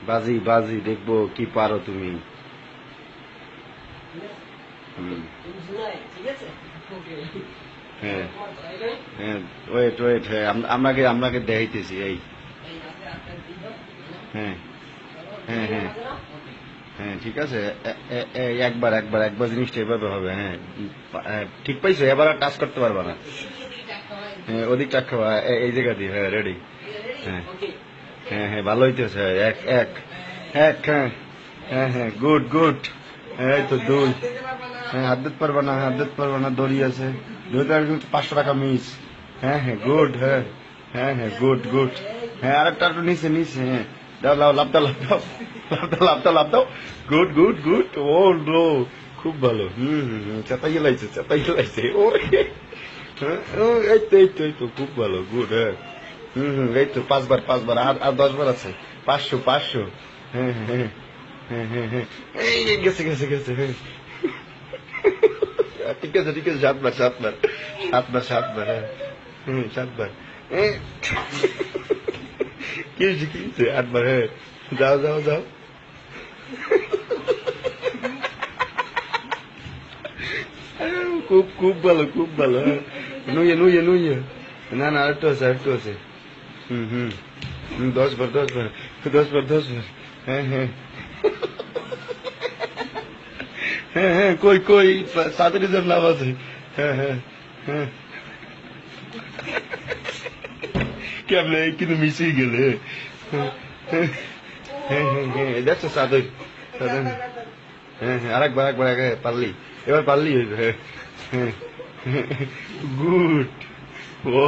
বাজি বাজি দেখবো কি পারো তুমি। হুম। হ্যাঁ হ্যাঁ, ওয়েট ওয়েট, হ্যাঁ আপনাকে আপনাকে দেখাইতেছি এই। হ্যাঁ হ্যাঁ হ্যাঁ হ্যাঁ, ঠিক আছে। একবার একবার একবার জিনিসটা এভাবে হবে। হ্যাঁ ঠিক পাইছো, এবার আর টাচ করতে পারবা না। হ্যাঁ ওদিক চাক্ষা, এই জায়গা দিয়ে। হ্যাঁ রেডি। হ্যাঁ হ্যাঁ হ্যাঁ, ভালো হইতেছে। এক এক এক, হ্যাঁ হ্যাঁ হ্যাঁ, গুড গুড। এই তো দুই। হ্যাঁ হাত দিতে পারবা না, হাত দিতে পারবা না, দড়ি আছে। 500 টাকা মিস। হ্যাঁ হ্যাঁ গুড। হ্যাঁ হ্যাঁ হ্যাঁ গুড গুড। হ্যাঁ আরেকটা একটু নিচে নিচে। হ্যাঁ দাও দাও, লাভ দাও লাভ দাও লাভ দাও লাভ দাও লাভ দাও। Good good good. Oh no, খুব ভালো। চেতাইয়ে লাইছে চেতাইয়ে লাইছে। ওরে হ্যাঁ, এই তো এই তো এই তো, খুব ভালো, গুড। হ্যাঁ এই তো 5 বার 5 বার, আর আর 10 বার আছে। 500 500। হ্যাঁ হ্যাঁ হ্যাঁ হ্যাঁ হ্যাঁ, এই গেছে গেছে গেছে। হ্যাঁ ঠিক আছে ঠিক আছে, 7 বার 7 বার 7 বার 7 বার। হ্যাঁ 7 বার। কি হয়েছে কি হয়েছে? 8 বার। হ্যাঁ যাও যাও যাও। খুব খুব ভালো খুব ভালো। হ্যাঁ নুয়ে নুয়ে নুয়ে। না না, আরেকটু আছে আরেকটু আছে। হুম হুম 10 বার 10 বার 10 বার 10 বার। হ্যাঁ হ্যাঁ হ্যাঁ হ্যাঁ, কই কই, তাড়াতাড়ি যার লাভ আছে। হ্যাঁ হ্যাঁ হ্যাঁ, কেমনে কিন্তু মিশিয়ে গেলে। হ্যাঁ হ্যাঁ হ্যাঁ হ্যাঁ, দেখছো সাদর সাদর। হ্যাঁ হ্যাঁ আরেকবার আরেকবার আগে পারলি, এবার পারলি হইবে। হ্যাঁ হ্যাঁ গুড। ও